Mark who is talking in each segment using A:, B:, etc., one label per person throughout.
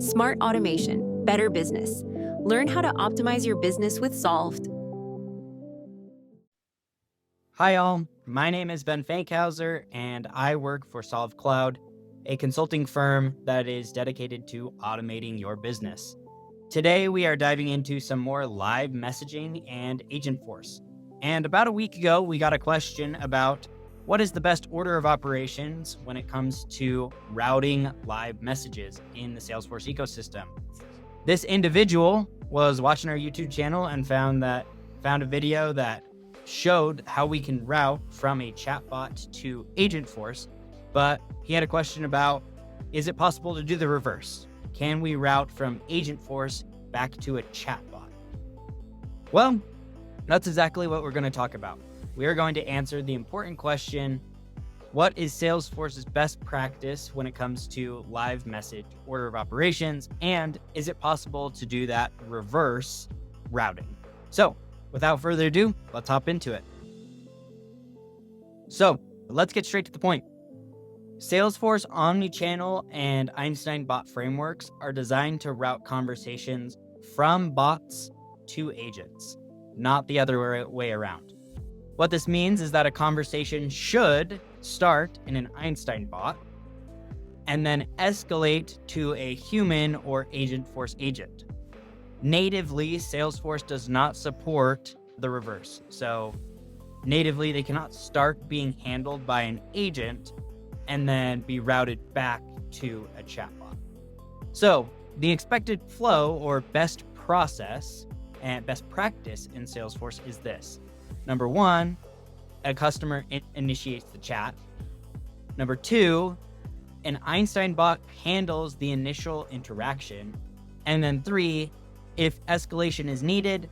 A: Smart automation, better business. Learn how to optimize your business with Solved.
B: Hi all, my name is Ben Fankhauser and I work for Solved Cloud, a consulting firm that is dedicated to automating your business. Today we are diving into some more live messaging and AgentForce. And about a week ago, we got a question about what is the best order of operations when it comes to routing live messages in the Salesforce ecosystem. This individual was watching our YouTube channel and found a video that showed how we can route from a chatbot to AgentForce, but he had a question about, is it possible to do the reverse? Can we route from AgentForce back to a chatbot? Well, that's exactly what we're going to talk about. We are going to answer the important question, what is Salesforce's best practice when it comes to live message order of operations, and is it possible to do that reverse routing? So, without further ado, let's hop into it. So, let's get straight to the point. Salesforce Omni-Channel and Einstein Bot frameworks are designed to route conversations from bots to agents, not the other way around. What this means is that a conversation should start in an Einstein bot and then escalate to a human or AgentForce agent. Natively, Salesforce does not support the reverse. So natively, they cannot start being handled by an agent and then be routed back to a chatbot. So the expected flow or best process and best practice in Salesforce is this. Number one, a customer initiates the chat. Number two, an Einstein bot handles the initial interaction. And then three, if escalation is needed,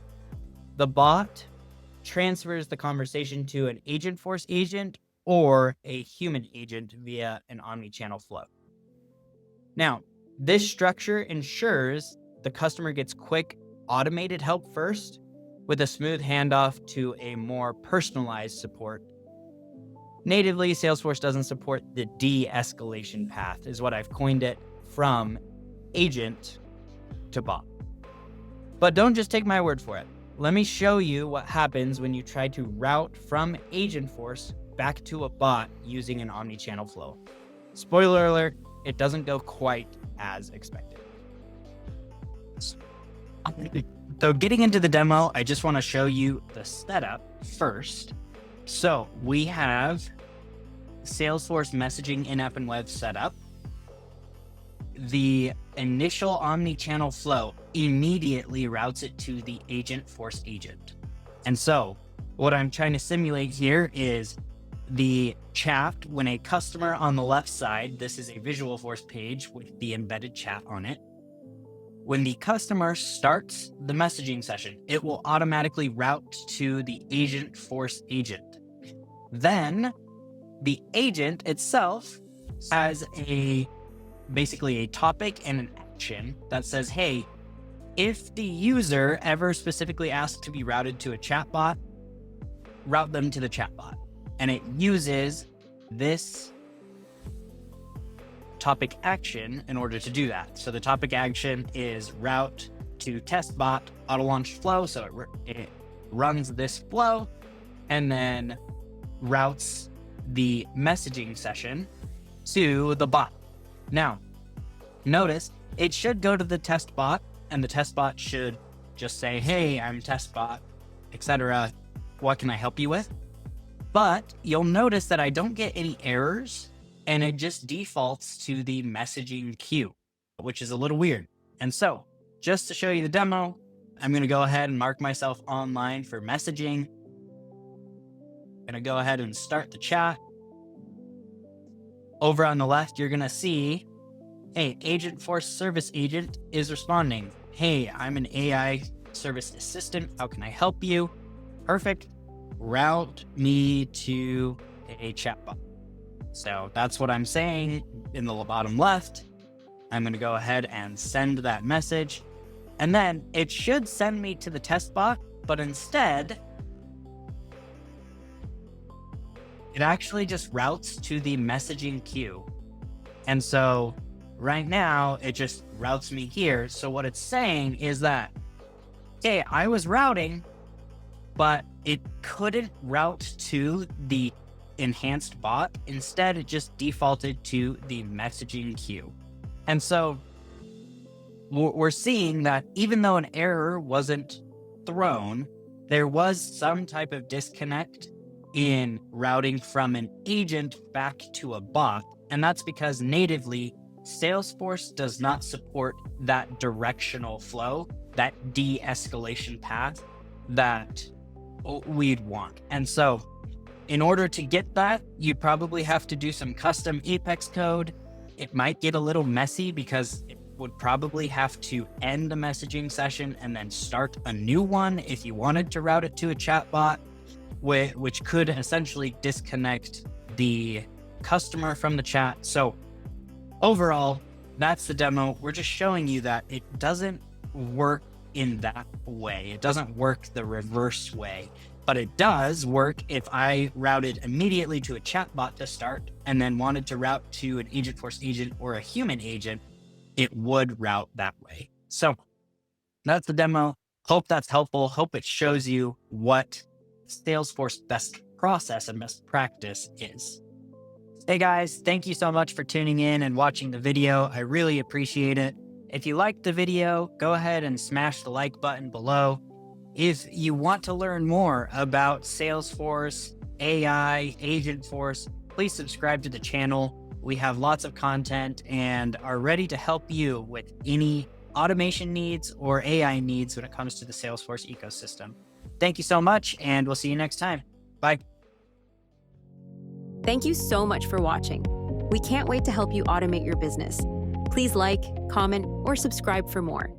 B: the bot transfers the conversation to an AgentForce agent or a human agent via an omni-channel flow. Now, this structure ensures the customer gets quick, automated help first, with a smooth handoff to a more personalized support. Natively, Salesforce doesn't support the de-escalation path, is what I've coined it, from agent to bot. But don't just take my word for it. Let me show you what happens when you try to route from AgentForce back to a bot using an omni-channel flow. Spoiler alert, it doesn't go quite as expected. So getting into the demo, I just want to show you the setup first. So we have Salesforce messaging in-app and web setup. The initial omni-channel flow immediately routes it to the AgentForce agent. And so what I'm trying to simulate here is the chat when a customer on the left side, this is a Visualforce page with the embedded chat on it. When the customer starts the messaging session, it will automatically route to the AgentForce agent. Then the agent itself has basically a topic and an action that says, hey, if the user ever specifically asks to be routed to a chatbot, route them to the chatbot. And it uses this topic action in order to do that. So the topic action is route to test bot auto launch flow. So it runs this flow and then routes the messaging session to the bot. Now, notice it should go to the test bot and the test bot should just say, hey, I'm test bot, etc. What can I help you with? But you'll notice that I don't get any errors and it just defaults to the messaging queue, which is a little weird. And so just to show you the demo, I'm going to go ahead and mark myself online for messaging. I'm going to go ahead and start the chat. Over on the left, you're going to see, hey, AgentForce service agent is responding. Hey, I'm an AI service assistant. How can I help you? Perfect. Route me to a chatbot. So that's what I'm saying in the bottom left. I'm going to go ahead and send that message. And then it should send me to the test bot, but instead, it actually just routes to the messaging queue. And so right now it just routes me here. So what it's saying is that, okay, I was routing, but it couldn't route to the enhanced bot. Instead, it just defaulted to the messaging queue. And so we're seeing that even though an error wasn't thrown, there was some type of disconnect in routing from an agent back to a bot. And that's because natively, Salesforce does not support that directional flow, that de-escalation path that we'd want. And so in order to get that, you'd probably have to do some custom Apex code. It might get a little messy because it would probably have to end the messaging session and then start a new one if you wanted to route it to a chatbot, which could essentially disconnect the customer from the chat. So overall, that's the demo. We're just showing you that it doesn't work in that way. It doesn't work the reverse way, but it does work if I routed immediately to a chatbot to start and then wanted to route to an AgentForce agent or a human agent, it would route that way. So that's the demo. Hope that's helpful. Hope it shows you what Salesforce best process and best practice is. Hey guys, thank you so much for tuning in and watching the video. I really appreciate it. If you liked the video, go ahead and smash the like button below. If you want to learn more about Salesforce, AI, AgentForce, please subscribe to the channel. We have lots of content and are ready to help you with any automation needs or AI needs when it comes to the Salesforce ecosystem. Thank you so much, and we'll see you next time. Bye.
A: Thank you so much for watching. We can't wait to help you automate your business. Please like, comment, or subscribe for more.